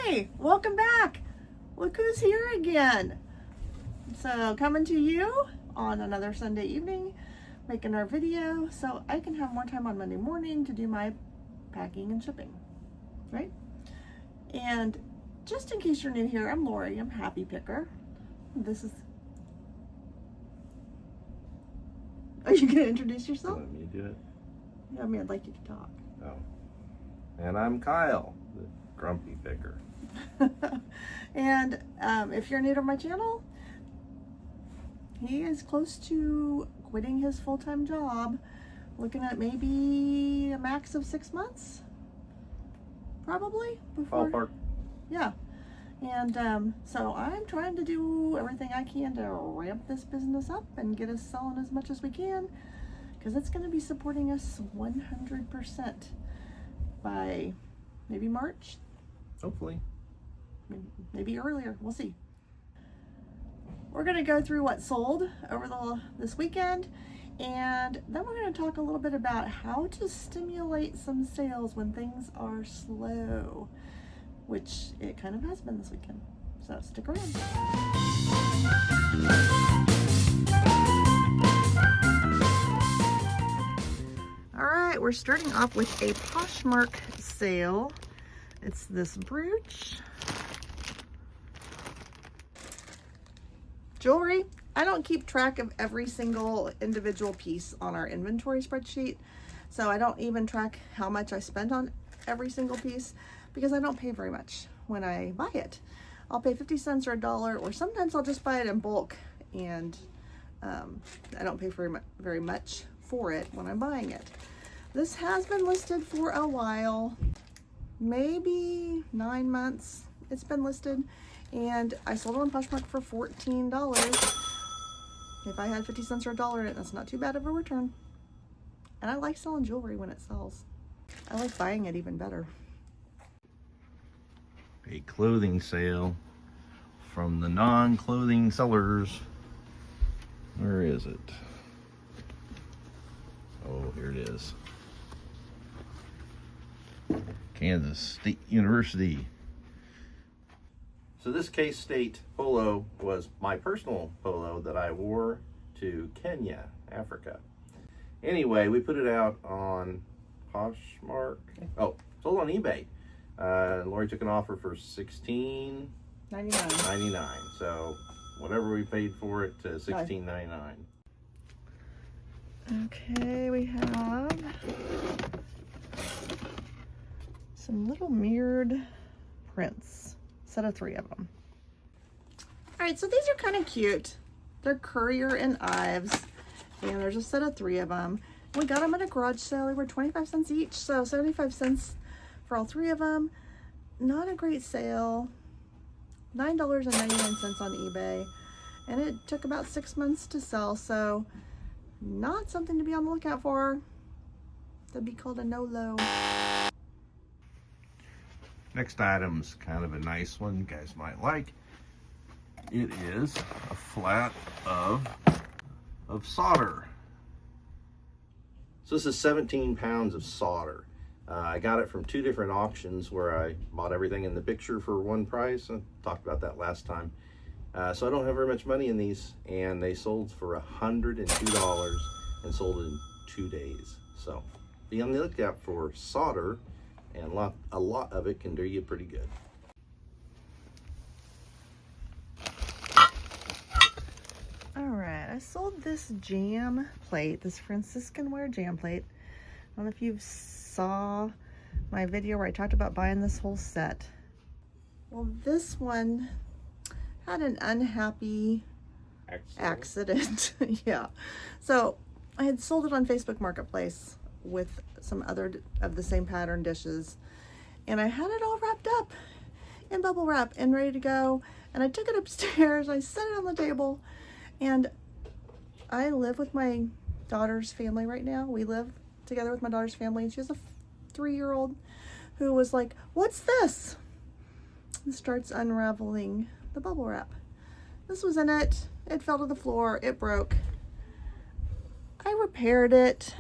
Hey, welcome back. Look who's here again. So coming to you on another Sunday evening, making our video so I can have more time on Monday morning to do my packing and shipping, right? And just in case you're new here, I'm Lori, I'm Happy Picker. This is, are you gonna introduce yourself? You want me to do it? Yeah, I mean, I'd like you to talk. Oh. And I'm Kyle, the Grumpy Picker. And if you're new to my channel, he is close to quitting his full-time job, looking at maybe a max of 6 months, probably, before. Ballpark. Yeah. And so I'm trying to do everything I can to ramp this business up and get us selling as much as we can, because it's going to be supporting us 100% by maybe March, Hopefully. maybe earlier. We'll see. We're going to go through what sold over this weekend, and then we're going to talk a little bit about how to stimulate some sales when things are slow, which it kind of has been this weekend. So stick around. All right, we're starting off with a Poshmark sale. It's this brooch. Jewelry. I don't keep track of every single individual piece on our inventory spreadsheet, so I don't even track how much I spent on every single piece, because I don't pay very much when I buy it. I'll pay 50 cents or $1, or sometimes I'll just buy it in bulk, and I don't pay very much for it when I'm buying it. This has been listed for a while, maybe 9 months it's been listed, and I sold it on Poshmark for $14. If I had 50 cents or $1 in it, that's not too bad of a return. And I like selling jewelry when it sells. I like buying it even better. A clothing sale from the non-clothing sellers. Where is it? Oh, here it is. Kansas State University. So this K-State polo was my personal polo that I wore to Kenya, Africa. Anyway, we put it out on Poshmark. Oh, sold on eBay. Lori took an offer for $16.99. So whatever we paid for it, $16.99. Okay, we have some little mirrored prints. Set of 3 of them. All right, so these are kind of cute. They're Currier and Ives, and there's a set of 3 of them. We got them at a garage sale. They were 25 cents each, so 75 cents for all 3 of them. Not a great sale. $9.99 on eBay, and it took about 6 months to sell, so not something to be on the lookout for. That'd be called a no-low. Next item's kind of a nice one you guys might like. It is a flat of solder. So this is 17 pounds of solder. I got it from 2 different auctions where I bought everything in the picture for one price. I talked about that last time. So I don't have very much money in these, and they sold for $102 and sold in 2 days. So be on the lookout for solder, and a lot of it can do you pretty good. All right, I sold this jam plate, this Franciscan ware jam plate. I don't know if you saw my video where I talked about buying this whole set. Well, this one had an unhappy accident. Yeah. So I had sold it on Facebook Marketplace with some other of the same pattern dishes, and I had it all wrapped up in bubble wrap and ready to go, and I took it upstairs. I set it on the table, and I live with my daughter's family right now. We live together with my daughter's family, and she has a 3-year-old who was like, "What's this?" and starts unraveling the bubble wrap. This was in it. It fell to the floor. It broke. I repaired it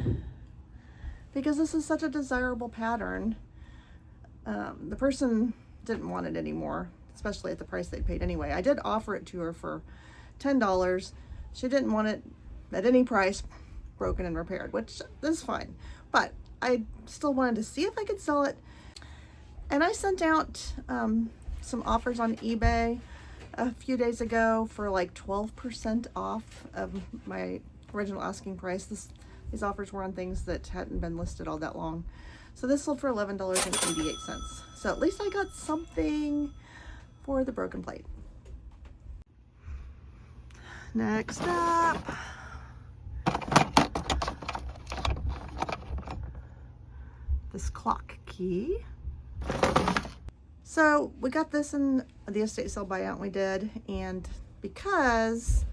because this is such a desirable pattern. The person didn't want it anymore, especially at the price they paid anyway. I did offer it to her for $10. She didn't want it at any price, broken and repaired, which is fine. But I still wanted to see if I could sell it. And I sent out some offers on eBay a few days ago for like 12% off of my original asking price. These offers were on things that hadn't been listed all that long. So this sold for $11.88. So at least I got something for the broken plate. Next up, this clock key. So we got this in the estate sale buyout we did, and because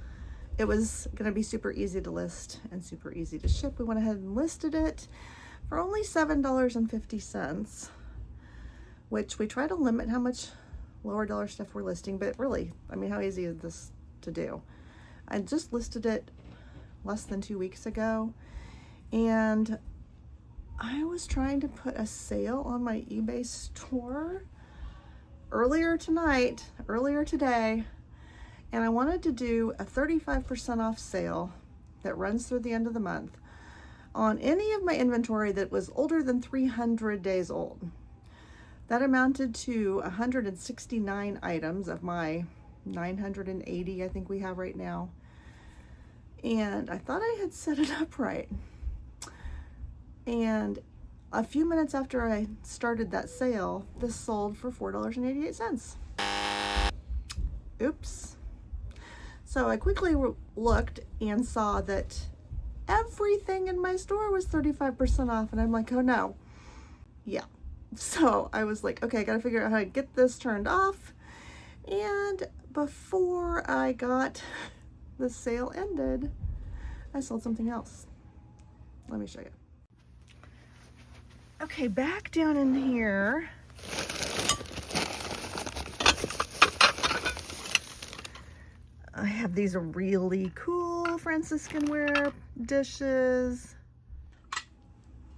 it was going to be super easy to list and super easy to ship, we went ahead and listed it for only $7.50, which we try to limit how much lower dollar stuff we're listing, but really, I mean, how easy is this to do? I just listed it less than 2 weeks ago, and I was trying to put a sale on my eBay store earlier today, and I wanted to do a 35% off sale that runs through the end of the month on any of my inventory that was older than 300 days old. That amounted to 169 items of my 980 I think we have right now. And I thought I had set it up right. And a few minutes after I started that sale, this sold for $4.88. Oops. So I quickly looked and saw that everything in my store was 35% off, and I'm like, oh no. Yeah. So I was like, okay, I gotta figure out how to get this turned off. And before I got the sale ended, I sold something else. Let me show you. Okay, back down in here, I have these really cool Franciscan ware dishes.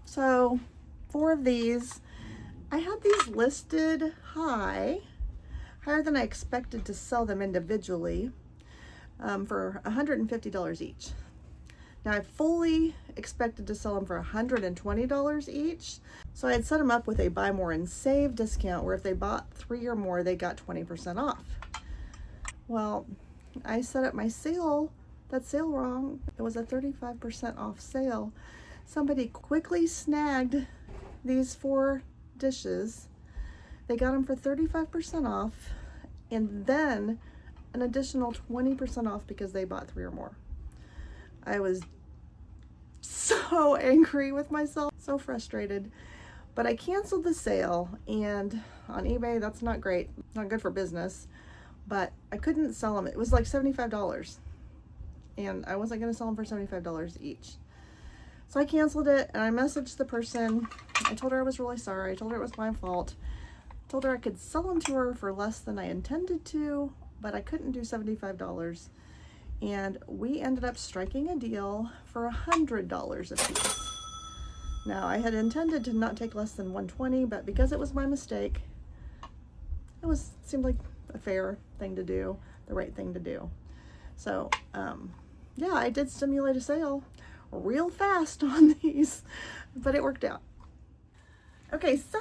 So 4 of these, I had these listed higher than I expected to sell them individually, for $150 each. Now I fully expected to sell them for $120 each. So I had set them up with a buy more and save discount where if they bought 3 or more, they got 20% off. Well, I set up my sale, that sale wrong. It was a 35% off sale. Somebody quickly snagged these 4 dishes. They got them for 35% off, and then an additional 20% off because they bought 3 or more. I was so angry with myself, so frustrated, but I canceled the sale, and on eBay, that's not great, not good for business, but I couldn't sell them. It was like $75, and I wasn't gonna sell them for $75 each. So I canceled it, and I messaged the person. I told her I was really sorry. I told her it was my fault. I told her I could sell them to her for less than I intended to, but I couldn't do $75. And we ended up striking a deal for $100 a piece. Now, I had intended to not take less than $120, but because it was my mistake, it seemed like a fair thing to do, the right thing to do. So, yeah, I did stimulate a sale real fast on these, but it worked out. Okay, so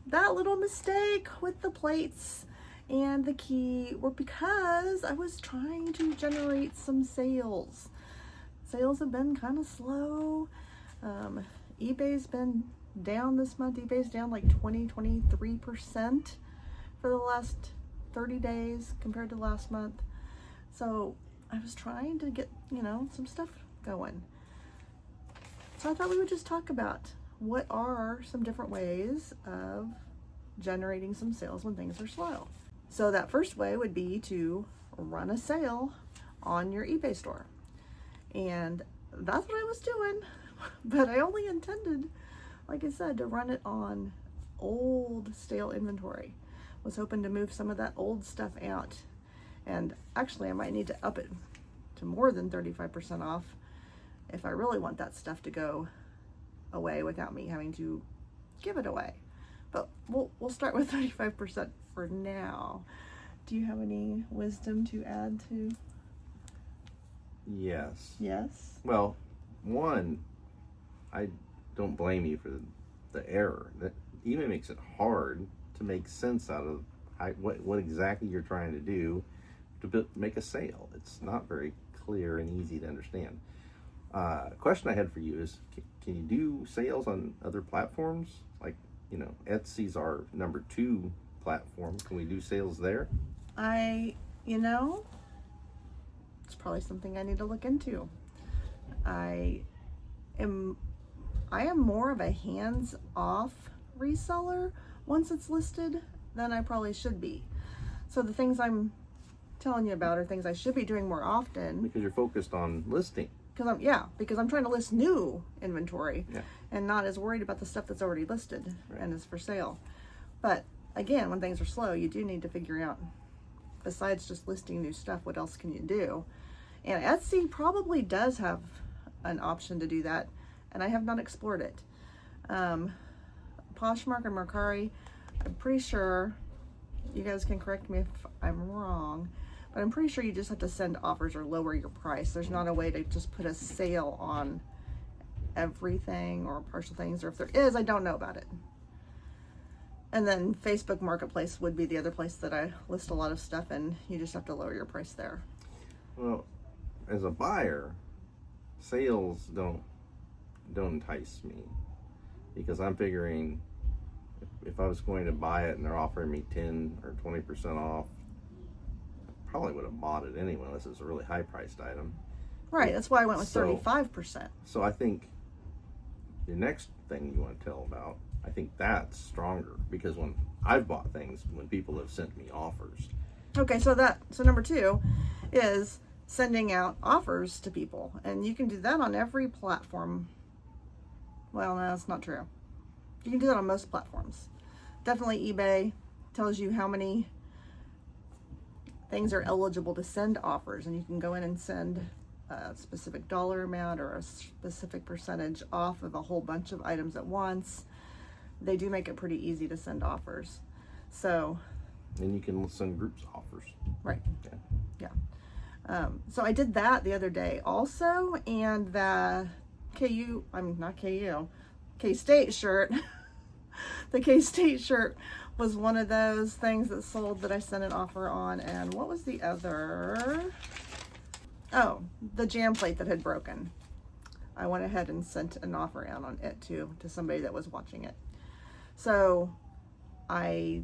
that little mistake with the plates and the key were because I was trying to generate some sales. Sales have been kind of slow. eBay's been down this month. eBay's down like 23% for the last 30 days compared to last month. So I was trying to get, some stuff going. So I thought we would just talk about what are some different ways of generating some sales when things are slow. So that first way would be to run a sale on your eBay store. And that's what I was doing, but I only intended, like I said, to run it on old stale inventory. Was hoping to move some of that old stuff out. And actually I might need to up it to more than 35% off if I really want that stuff to go away without me having to give it away, but we'll start with 35% for now. Do you have any wisdom to add to? Yes. Yes? Well, one, I don't blame you for the error. That eBay makes it hard to make sense out of what exactly you're trying to do to make a sale. It's not very clear and easy to understand. Question I had for you is, can you do sales on other platforms? Like, Etsy's our number 2 platform. Can we do sales there? It's probably something I need to look into. I am more of a hands-off reseller once it's listed than I probably should be. So the things I'm telling you about are things I should be doing more often. Because you're focused on listing. Because I'm trying to list new inventory, Yeah. and not as worried about the stuff that's already listed and is for sale. But again, when things are slow, you do need to figure out, besides just listing new stuff, what else can you do? And Etsy probably does have an option to do that, and I have not explored it. Poshmark and Mercari, I'm pretty sure, you guys can correct me if I'm wrong, but I'm pretty sure you just have to send offers or lower your price. There's not a way to just put a sale on everything or partial things, or if there is, I don't know about it. And then Facebook Marketplace would be the other place that I list a lot of stuff, and you just have to lower your price there. Well, as a buyer, sales don't entice me, because I'm figuring if I was going to buy it and they're offering me 10 or 20% off, I probably would have bought it anyway, unless it's a really high priced item. Right, that's why I went with 35%. So I think the next thing you want to tell about, I think that's stronger, because when I've bought things, when people have sent me offers. Okay, so number 2 is sending out offers to people, and you can do that on every platform. Well, no, that's not true. You can do that on most platforms. Definitely eBay tells you how many things are eligible to send offers, and you can go in and send a specific dollar amount or a specific percentage off of a whole bunch of items at once. They do make it pretty easy to send offers. So, and you can send groups offers. Right. Yeah. So I did that the other day also, and the K-State shirt. The K-State shirt was one of those things that sold that I sent an offer on. And what was the other? Oh, the jam plate that had broken. I went ahead and sent an offer out on it too, to somebody that was watching it. So I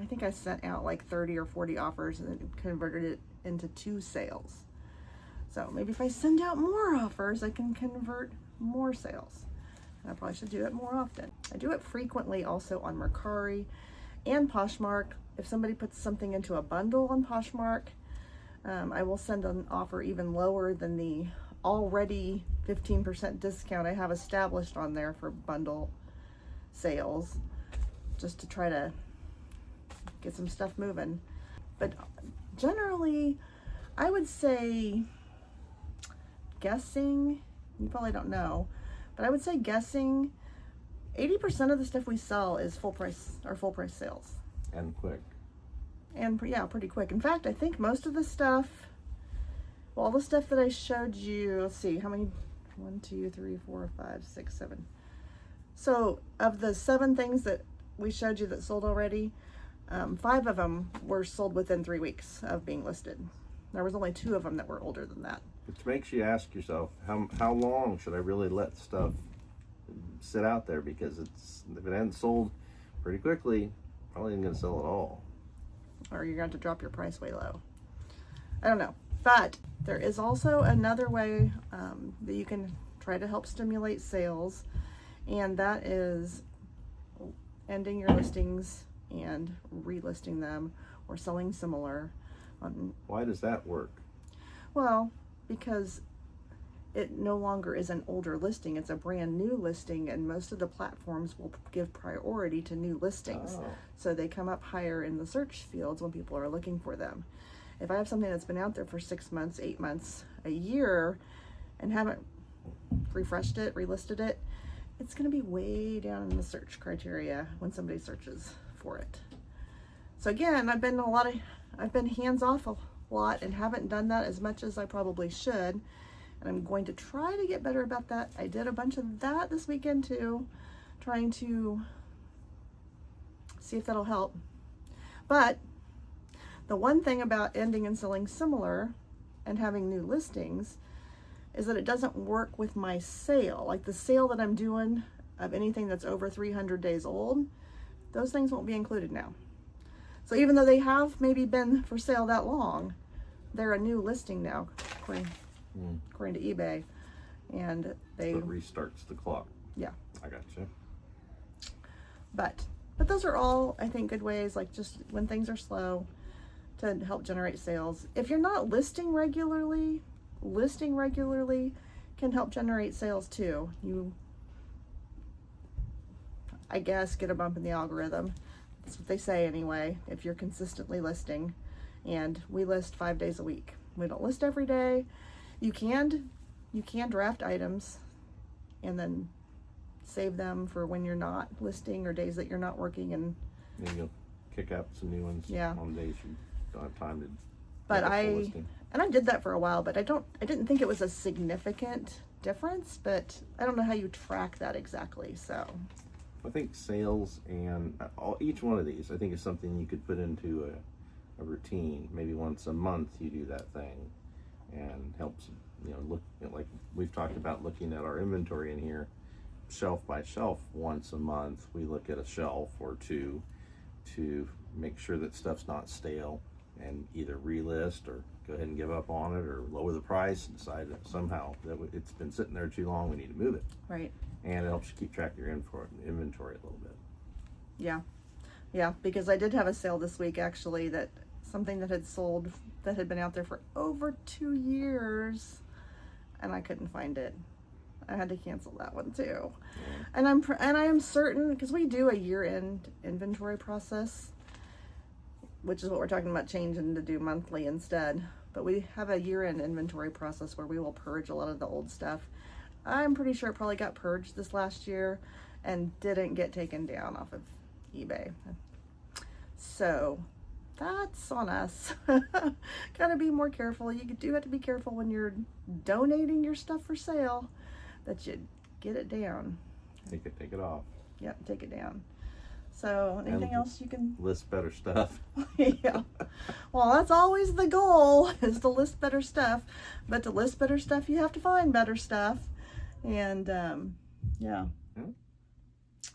think I sent out like 30 or 40 offers and converted it into 2 sales. So maybe if I send out more offers, I can convert more sales. And I probably should do it more often. I do it frequently also on Mercari and Poshmark. If somebody puts something into a bundle on Poshmark, I will send an offer even lower than the already 15% discount I have established on there for bundle sales, just to try to get some stuff moving. But generally, I would say, guessing, you probably don't know, but I would say guessing 80% of the stuff we sell is full price sales. And quick. And yeah, pretty quick. In fact, I think most of the stuff, well, all the stuff that I showed you, let's see, how many? 1, 2, 3, 4, 5, 6, 7. So of the 7 things that we showed you that sold already, 5 of them were sold within 3 weeks of being listed. There was only 2 of them that were older than that. Which makes you ask yourself, how long should I really let stuff sit out there? Because if it hadn't sold pretty quickly, probably isn't going to sell at all. Or you're going to drop your price way low. I don't know. But there is also another way that you can try to help stimulate sales, and that is ending your listings and relisting them or selling similar. Why does that work? Well, because it no longer is an older listing, it's a brand new listing, and most of the platforms will give priority to new listings. Oh. So they come up higher in the search fields when people are looking for them. If I have something that's been out there for 6 months, 8 months, a year, and haven't refreshed it, relisted it, it's going to be way down in the search criteria when somebody searches for it. So again, I've been hands off a lot and haven't done that as much as I probably should. And I'm going to try to get better about that. I did a bunch of that this weekend too, trying to see if that'll help. But the one thing about ending and selling similar and having new listings is that it doesn't work with my sale. Like the sale that I'm doing of anything that's over 300 days old, those things won't be included now. So even though they have maybe been for sale that long, they're a new listing now, according to eBay. And they... So it restarts the clock. Yeah. I got you. But those are all, I think, good ways, like just when things are slow, to help generate sales. If you're not listing regularly can help generate sales too. You, I guess, get a bump in the algorithm. That's what they say anyway, if you're consistently listing. And we list 5 days a week. We don't list every day. You can draft items and then save them for when you're not listing or days that you're not working, and then you'll kick out some new ones on days you don't have time to. But I did that for a while, but I didn't think it was a significant difference, but I don't know how you track that exactly. So I think sales and each one of these, I think, is something you could put into a routine. Maybe once a month you do that thing, and helps, look, like we've talked about, looking at our inventory in here, shelf by shelf. Once a month we look at a shelf or two to make sure that stuff's not stale, and either relist or go ahead and give up on it, or lower the price and decide that somehow that it's been sitting there too long, we need to move it. Right. And it helps you keep track of your inventory a little bit. Yeah, because I did have a sale this week, actually, that something that had sold, that had been out there for over 2 years, and I couldn't find it. I had to cancel that one too. Yeah. And I am certain, because we do a year-end inventory process, which is what we're talking about changing to do monthly instead. But we have a year-end inventory process where we will purge a lot of the old stuff. I'm pretty sure it probably got purged this last year and didn't get taken down off of eBay. So that's on us. Gotta be more careful. You do have to be careful when you're donating your stuff for sale, that you get it down. Take it off. Yep, take it down. So anything else you can list better stuff? Yeah. Well, that's always the goal, is to list better stuff. But to list better stuff, you have to find better stuff. And yeah.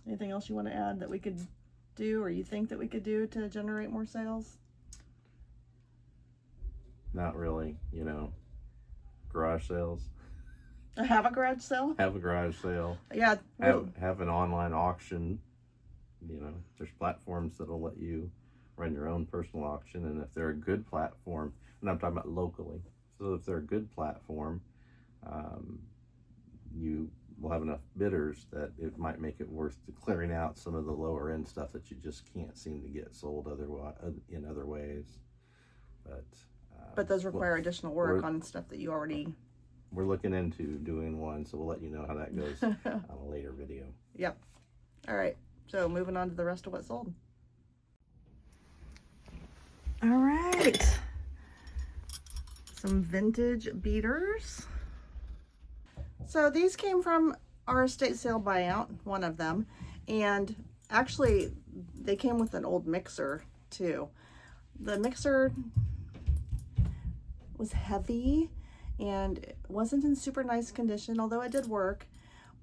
Anything else you want to add that we could do, or you think that we could do to generate more sales? Not really. Garage sales. Have a garage sale? Have a garage sale. Yeah. Have an online auction. There's platforms that'll let you run your own personal auction, and if they're a good platform, and I'm talking about locally, so if they're a good platform, you will have enough bidders that it might make it worth clearing out some of the lower end stuff that you just can't seem to get sold in other ways. But those require additional work on stuff that you already... We're looking into doing one, so we'll let you know how that goes on a later video. Yep. All right. So moving on to the rest of what sold. All right. Some vintage beaters. So these came from our estate sale buyout, one of them. And actually, they came with an old mixer too. The mixer was heavy and it wasn't in super nice condition, although it did work.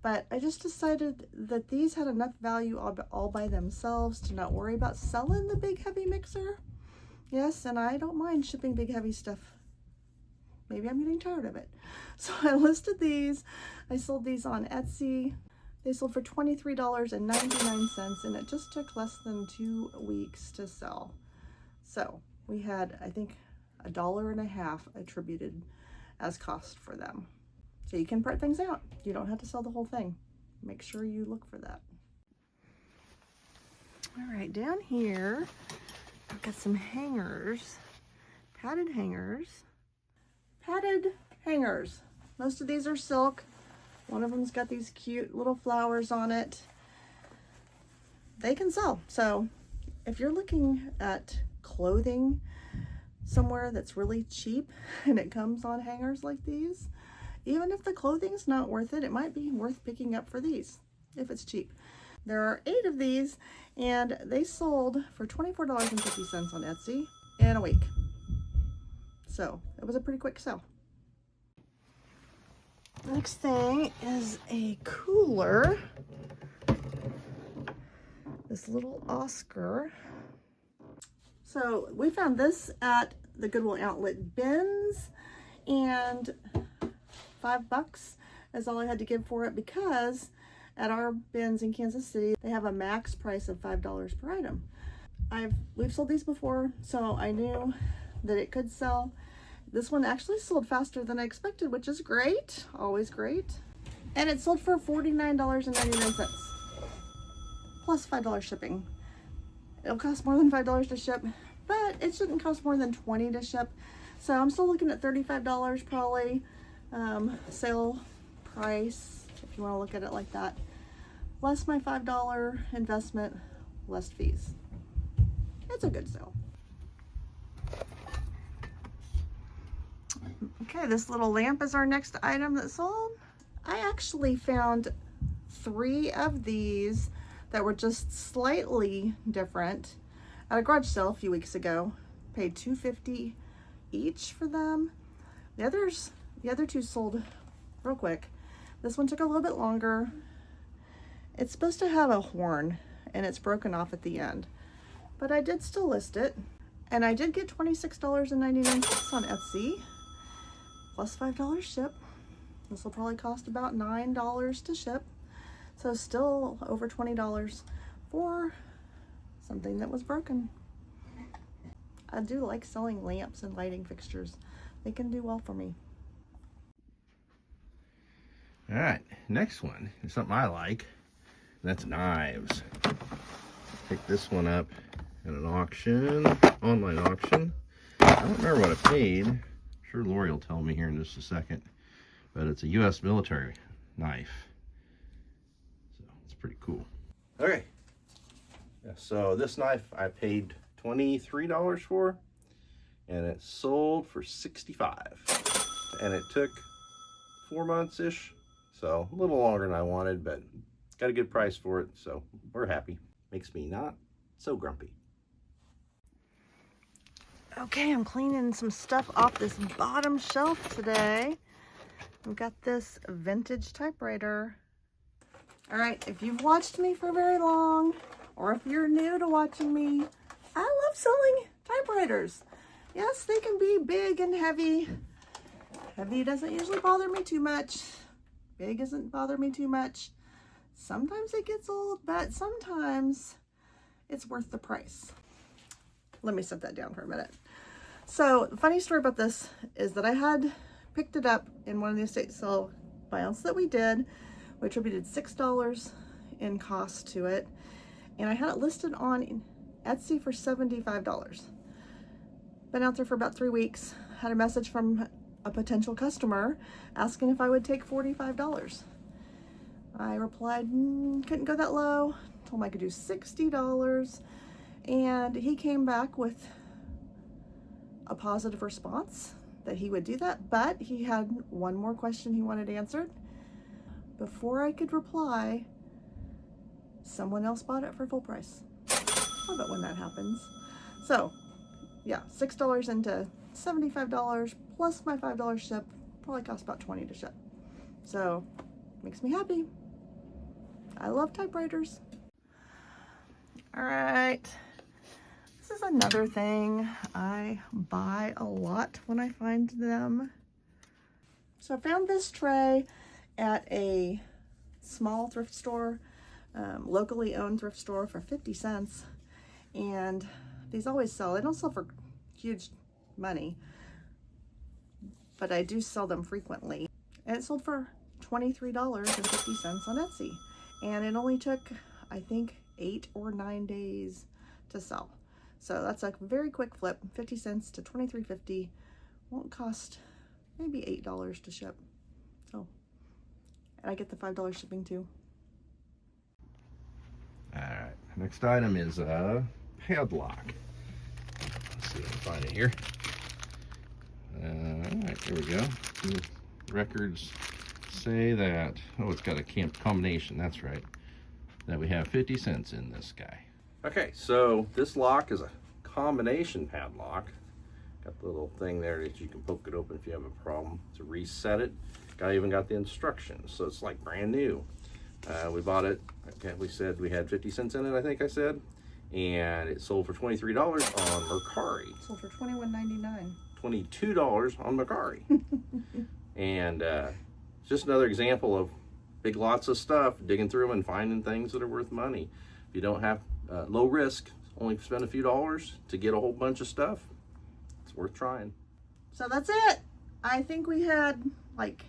But I just decided that these had enough value all by themselves to not worry about selling the big heavy mixer. Yes, and I don't mind shipping big heavy stuff. Maybe I'm getting tired of it. So I listed these. I sold these on Etsy. They sold for $23.99, and it just took less than 2 weeks to sell. So we had, I think, $1.50 attributed as cost for them. So you can print things out. You don't have to sell the whole thing. Make sure you look for that. All right, down here, I've got some hangers, padded hangers. Padded hangers. Most of these are silk. One of them's got these cute little flowers on it. They can sell. So if you're looking at clothing somewhere that's really cheap and it comes on hangers like these, even if the clothing's not worth it, it might be worth picking up for these if it's cheap. There are 8 of these and they sold for $24.50 on Etsy in a week. So it was a pretty quick sell. Next thing is a cooler. This little Oscar. So we found this at the Goodwill Outlet bins, and $5 is all I had to give for it because at our bins in Kansas City, they have a max price of $5 per item. We've sold these before, so I knew that it could sell. This one actually sold faster than I expected, which is great, always great. And it sold for $49.99 plus $5 shipping. It'll cost more than $5 to ship, but it shouldn't cost more than $20 to ship. So I'm still looking at $35 probably, sale price, if you want to look at it like that. Less my $5 investment, less fees. It's a good sale. Okay, this little lamp is our next item that sold. I actually found 3 of these that were just slightly different at a garage sale a few weeks ago. Paid $2.50 each for them. The other 2 sold real quick. This one took a little bit longer. It's supposed to have a horn and it's broken off at the end, but I did still list it. And I did get $26.99 on Etsy, plus $5 ship. This will probably cost about $9 to ship. So still over $20 for something that was broken. I do like selling lamps and lighting fixtures. They can do well for me. All right, next one is something I like. That's knives. Picked this one up at an auction, online auction. I don't remember what I paid. I'm sure Lori will tell me here in just a second. But it's a U.S. military knife. So it's pretty cool. Okay. Yeah, so this knife I paid $23 for, and it sold for $65. And it took 4 months-ish, so a little longer than I wanted, but got a good price for it, so we're happy. Makes me not so grumpy. Okay, I'm cleaning some stuff off this bottom shelf today. I've got this vintage typewriter. All right, if you've watched me for very long, or if you're new to watching me, I love selling typewriters. Yes, they can be big and heavy. Heavy doesn't usually bother me too much. Big doesn't bother me too much. Sometimes it gets old, but sometimes it's worth the price. Let me set that down for a minute. So the funny story about this is that I had picked it up in one of the estate sale buyouts that we did. We attributed $6 in cost to it, and I had it listed on Etsy for $75. Been out there for about 3 weeks. Had a message from a potential customer asking if I would take $45. I replied, couldn't go that low. Told him I could do $60, and he came back with a positive response that he would do that, but he had one more question he wanted answered. Before I could reply, someone else bought it for full price. Love it when that happens. So yeah, $6 into $75 plus my $5 ship, probably cost about $20 to ship. So makes me happy. I love typewriters. All right, this is another thing I buy a lot when I find them. So I found this tray at a small thrift store, locally owned thrift store, for 50 cents. And these always sell. They don't sell for huge money, but I do sell them frequently. And it sold for $23.50 on Etsy. And it only took, I think, 8 or 9 days to sell. So that's a very quick flip, 50 cents to $23.50. Won't cost maybe $8 to ship. So And I get the $5 shipping too. All right, next item is a padlock. Let's see if I can find it here. All right, there we go. The records say that, oh, it's got a combination, that's right, that we have 50 cents in this guy. Okay, so this lock is a combination padlock. Got the little thing there that you can poke it open if you have a problem to reset it. Even got the instructions, so it's like brand new. We bought it, okay, we said we had 50 cents in it, I think I said, and it sold for $23 on Mercari. Sold for $21.99. $22 on Mercari. And it's just another example of big lots of stuff, digging through them and finding things that are worth money. If you don't have low risk, only spend a few dollars to get a whole bunch of stuff, it's worth trying. So that's it. I think we had like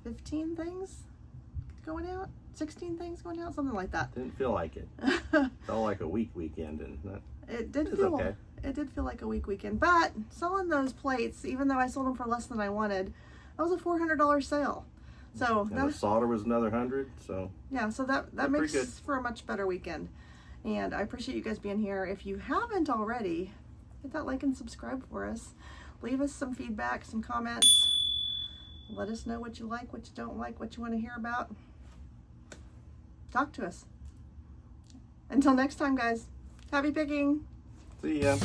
15 things going out, 16 things going out, something like that. Didn't feel like it. Felt like a weekend, and that it did is feel okay. It did feel like a weekend. But selling those plates, even though I sold them for less than I wanted, that was a $400 sale. So and the solder was another 100. So yeah, so that pretty makes good for a much better weekend. And I appreciate you guys being here. If you haven't already, hit that like and subscribe for us. Leave us some feedback, some comments. Let us know what you like, what you don't like, what you want to hear about. Talk to us. Until next time, guys. Happy picking. see ya.